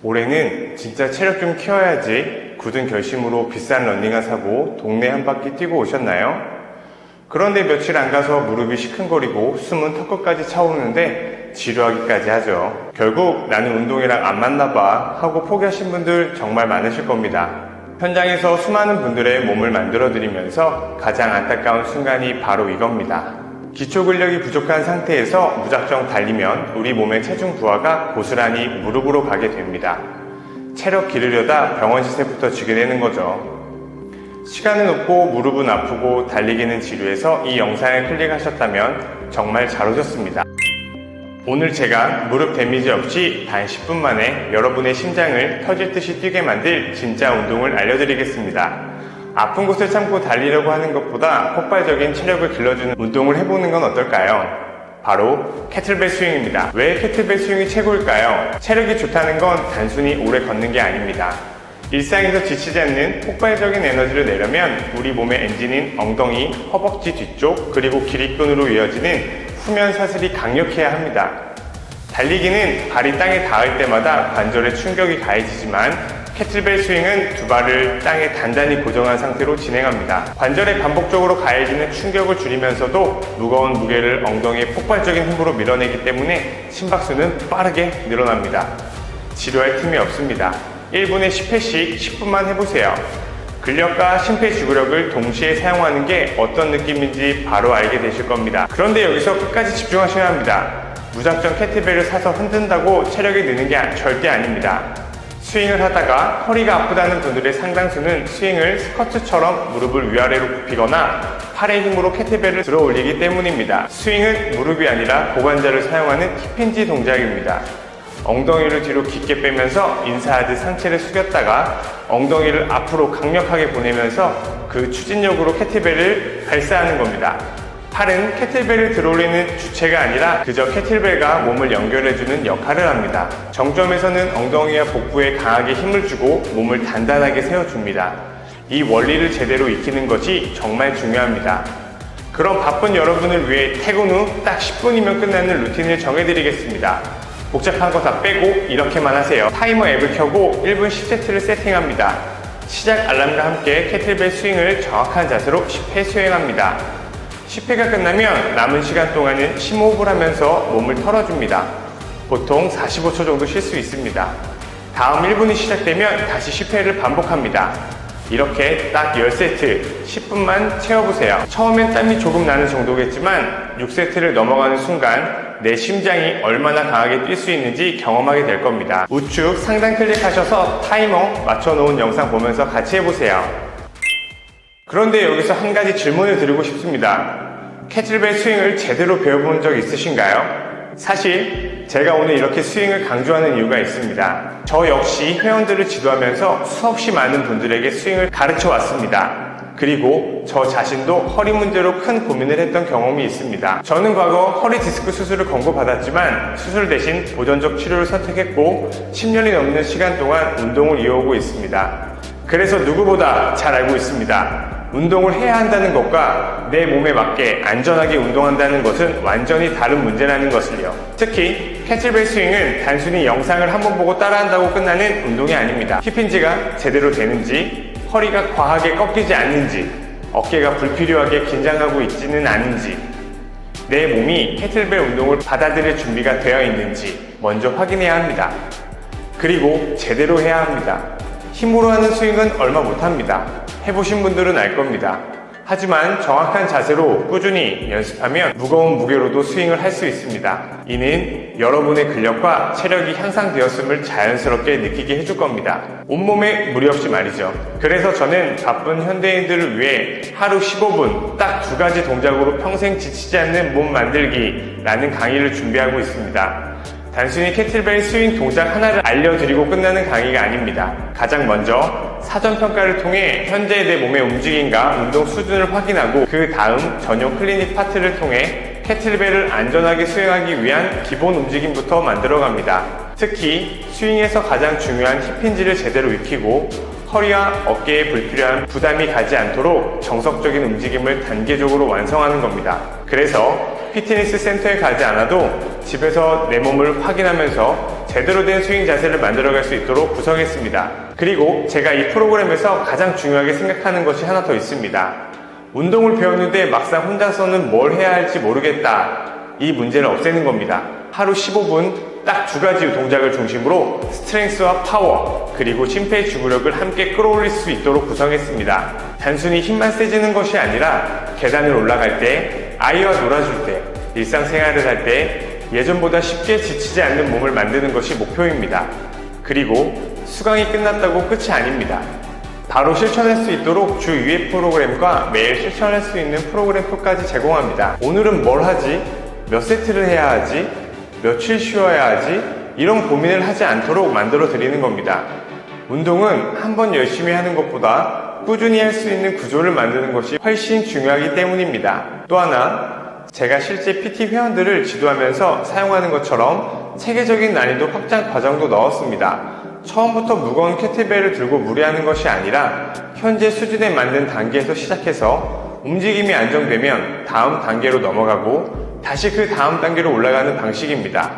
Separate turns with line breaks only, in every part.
올해는 진짜 체력 좀 키워야지 굳은 결심으로 비싼 러닝화 사고 동네 한 바퀴 뛰고 오셨나요? 그런데 며칠 안 가서 무릎이 시큰거리고 숨은 턱끝까지 차오르는데 지루하기까지 하죠. 결국 나는 운동이랑 안 맞나 봐 하고 포기하신 분들 정말 많으실 겁니다. 현장에서 수많은 분들의 몸을 만들어드리면서 가장 안타까운 순간이 바로 이겁니다. 기초 근력이 부족한 상태에서 무작정 달리면 우리 몸의 체중 부하가 고스란히 무릎으로 가게 됩니다. 체력 기르려다 병원 시세부터 지게 되는 거죠. 시간은 없고 무릎은 아프고 달리기는 지루해서 이 영상을 클릭하셨다면 정말 잘 오셨습니다. 오늘 제가 무릎 데미지 없이 단 10분 만에 여러분의 심장을 터질 듯이 뛰게 만들 진짜 운동을 알려드리겠습니다. 아픈 곳을 참고 달리려고 하는 것보다 폭발적인 체력을 길러주는 운동을 해보는 건 어떨까요? 바로 캐틀벨 스윙입니다. 왜 캐틀벨 스윙이 최고일까요? 체력이 좋다는 건 단순히 오래 걷는 게 아닙니다. 일상에서 지치지 않는 폭발적인 에너지를 내려면 우리 몸의 엔진인 엉덩이, 허벅지 뒤쪽, 그리고 기립근으로 이어지는 후면 사슬이 강력해야 합니다. 달리기는 발이 땅에 닿을 때마다 관절에 충격이 가해지지만 캐틀벨 스윙은 두 발을 땅에 단단히 고정한 상태로 진행합니다. 관절에 반복적으로 가해지는 충격을 줄이면서도 무거운 무게를 엉덩이의 폭발적인 힘으로 밀어내기 때문에 심박수는 빠르게 늘어납니다. 지루할 틈이 없습니다. 1분에 10회씩 10분만 해보세요. 근력과 심폐지구력을 동시에 사용하는 게 어떤 느낌인지 바로 알게 되실 겁니다. 그런데 여기서 끝까지 집중하셔야 합니다. 무작정 캐틀벨을 사서 흔든다고 체력이 느는 게 절대 아닙니다. 스윙을 하다가 허리가 아프다는 분들의 상당수는 스윙을 스쿼트처럼 무릎을 위아래로 굽히거나 팔의 힘으로 캐틀벨을 들어 올리기 때문입니다. 스윙은 무릎이 아니라 고관절을 사용하는 힙힌지 동작입니다. 엉덩이를 뒤로 깊게 빼면서 인사하듯 상체를 숙였다가 엉덩이를 앞으로 강력하게 보내면서 그 추진력으로 캐틀벨을 발사하는 겁니다. 팔은 캐틀벨을 들어올리는 주체가 아니라 그저 캐틀벨과 몸을 연결해주는 역할을 합니다. 정점에서는 엉덩이와 복부에 강하게 힘을 주고 몸을 단단하게 세워줍니다. 이 원리를 제대로 익히는 것이 정말 중요합니다. 그럼 바쁜 여러분을 위해 퇴근 후 딱 10분이면 끝나는 루틴을 정해드리겠습니다. 복잡한 거 다 빼고 이렇게만 하세요. 타이머 앱을 켜고 1분 10세트를 세팅합니다. 시작 알람과 함께 캐틀벨 스윙을 정확한 자세로 10회 수행합니다. 10회가 끝나면 남은 시간 동안은 심호흡을 하면서 몸을 털어줍니다. 보통 45초 정도 쉴 수 있습니다. 다음 1분이 시작되면 다시 10회를 반복합니다. 이렇게 딱 10세트 10분만 채워보세요. 처음엔 땀이 조금 나는 정도겠지만 6세트를 넘어가는 순간 내 심장이 얼마나 강하게 뛸 수 있는지 경험하게 될 겁니다. 우측 상단 클릭하셔서 타이머 맞춰놓은 영상 보면서 같이 해보세요. 그런데 여기서 한 가지 질문을 드리고 싶습니다. 캐틀벨 스윙을 제대로 배워본 적 있으신가요? 사실 제가 오늘 이렇게 스윙을 강조하는 이유가 있습니다. 저 역시 회원들을 지도하면서 수없이 많은 분들에게 스윙을 가르쳐 왔습니다. 그리고 저 자신도 허리 문제로 큰 고민을 했던 경험이 있습니다. 저는 과거 허리 디스크 수술을 권고받았지만 수술 대신 보존적 치료를 선택했고 10년이 넘는 시간 동안 운동을 이어오고 있습니다. 그래서 누구보다 잘 알고 있습니다. 운동을 해야 한다는 것과 내 몸에 맞게 안전하게 운동한다는 것은 완전히 다른 문제라는 것을요. 특히 캐틀벨 스윙은 단순히 영상을 한번 보고 따라한다고 끝나는 운동이 아닙니다. 힙힌지가 제대로 되는지, 허리가 과하게 꺾이지 않는지, 어깨가 불필요하게 긴장하고 있지는 않은지, 내 몸이 캐틀벨 운동을 받아들일 준비가 되어 있는지 먼저 확인해야 합니다. 그리고 제대로 해야 합니다. 힘으로 하는 스윙은 얼마 못합니다. 해보신 분들은 알 겁니다. 하지만 정확한 자세로 꾸준히 연습하면 무거운 무게로도 스윙을 할 수 있습니다. 이는 여러분의 근력과 체력이 향상되었음을 자연스럽게 느끼게 해줄 겁니다. 온몸에 무리 없이 말이죠. 그래서 저는 바쁜 현대인들을 위해 하루 15분 딱 2가지 동작으로 평생 지치지 않는 몸 만들기라는 강의를 준비하고 있습니다. 단순히 캐틀벨 스윙 동작 하나를 알려드리고 끝나는 강의가 아닙니다. 가장 먼저 사전평가를 통해 현재 내 몸의 움직임과 운동 수준을 확인하고 그 다음 전용 클리닉 파트를 통해 캐틀벨을 안전하게 수행하기 위한 기본 움직임부터 만들어갑니다. 특히 스윙에서 가장 중요한 힙힌지를 제대로 익히고 허리와 어깨에 불필요한 부담이 가지 않도록 정석적인 움직임을 단계적으로 완성하는 겁니다. 그래서 피트니스 센터에 가지 않아도 집에서 내 몸을 확인하면서 제대로 된 스윙 자세를 만들어갈 수 있도록 구성했습니다. 그리고 제가 이 프로그램에서 가장 중요하게 생각하는 것이 하나 더 있습니다. 운동을 배웠는데 막상 혼자서는 뭘 해야 할지 모르겠다. 이 문제를 없애는 겁니다. 하루 15분 딱 두 가지 동작을 중심으로 스트렝스와 파워, 그리고 심폐지구력을 함께 끌어올릴 수 있도록 구성했습니다. 단순히 힘만 세지는 것이 아니라 계단을 올라갈 때, 아이와 놀아줄 때, 일상생활을 할 때 예전보다 쉽게 지치지 않는 몸을 만드는 것이 목표입니다. 그리고 수강이 끝났다고 끝이 아닙니다. 바로 실천할 수 있도록 주 2회 프로그램과 매일 실천할 수 있는 프로그램표까지 제공합니다. 오늘은 뭘 하지? 몇 세트를 해야 하지? 며칠 쉬어야 하지? 이런 고민을 하지 않도록 만들어 드리는 겁니다. 운동은 한번 열심히 하는 것보다 꾸준히 할 수 있는 구조를 만드는 것이 훨씬 중요하기 때문입니다. 또 하나, 제가 실제 PT 회원들을 지도하면서 사용하는 것처럼 체계적인 난이도 확장 과정도 넣었습니다. 처음부터 무거운 캐틀벨을 들고 무리하는 것이 아니라 현재 수준에 맞는 단계에서 시작해서 움직임이 안정되면 다음 단계로 넘어가고 다시 그 다음 단계로 올라가는 방식입니다.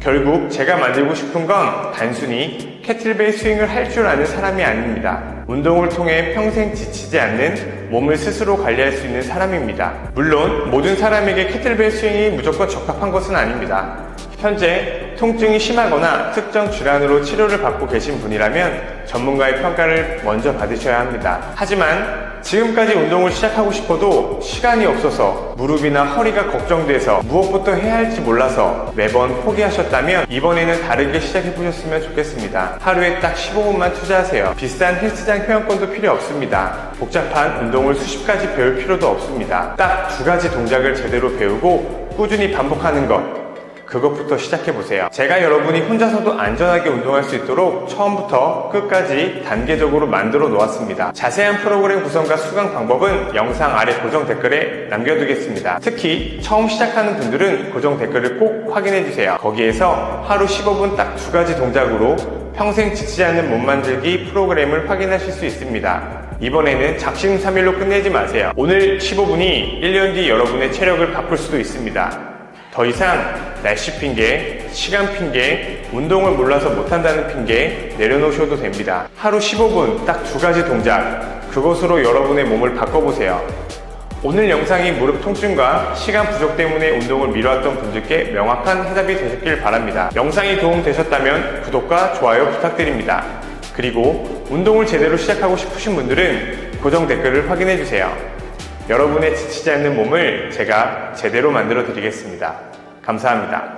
결국 제가 만들고 싶은 건 단순히 캐틀벨 스윙을 할 줄 아는 사람이 아닙니다. 운동을 통해 평생 지치지 않는 몸을 스스로 관리할 수 있는 사람입니다. 물론 모든 사람에게 캐틀벨 스윙이 무조건 적합한 것은 아닙니다. 현재 통증이 심하거나 특정 질환으로 치료를 받고 계신 분이라면 전문가의 평가를 먼저 받으셔야 합니다. 하지만 지금까지 운동을 시작하고 싶어도 시간이 없어서 무릎이나 허리가 걱정돼서 무엇부터 해야 할지 몰라서 매번 포기하셨다면 이번에는 다르게 시작해보셨으면 좋겠습니다. 하루에 딱 15분만 투자하세요. 비싼 헬스장 회원권도 필요 없습니다. 복잡한 운동을 수십 가지 배울 필요도 없습니다. 딱 두 가지 동작을 제대로 배우고 꾸준히 반복하는 것, 그것부터 시작해보세요. 제가 여러분이 혼자서도 안전하게 운동할 수 있도록 처음부터 끝까지 단계적으로 만들어 놓았습니다. 자세한 프로그램 구성과 수강 방법은 영상 아래 고정 댓글에 남겨두겠습니다. 특히 처음 시작하는 분들은 고정 댓글을 꼭 확인해주세요. 거기에서 하루 15분 딱 두 가지 동작으로 평생 지치지 않는 몸 만들기 프로그램을 확인하실 수 있습니다. 이번에는 작심삼일로 끝내지 마세요. 오늘 15분이 1년 뒤 여러분의 체력을 바꿀 수도 있습니다. 더 이상 날씨 핑계, 시간 핑계, 운동을 몰라서 못한다는 핑계 내려놓으셔도 됩니다. 하루 15분 딱 두 가지 동작, 그것으로 여러분의 몸을 바꿔보세요. 오늘 영상이 무릎 통증과 시간 부족 때문에 운동을 미뤄왔던 분들께 명확한 해답이 되셨길 바랍니다. 영상이 도움되셨다면 구독과 좋아요 부탁드립니다. 그리고 운동을 제대로 시작하고 싶으신 분들은 고정 댓글을 확인해주세요. 여러분의 지치지 않는 몸을 제가 제대로 만들어 드리겠습니다. 감사합니다.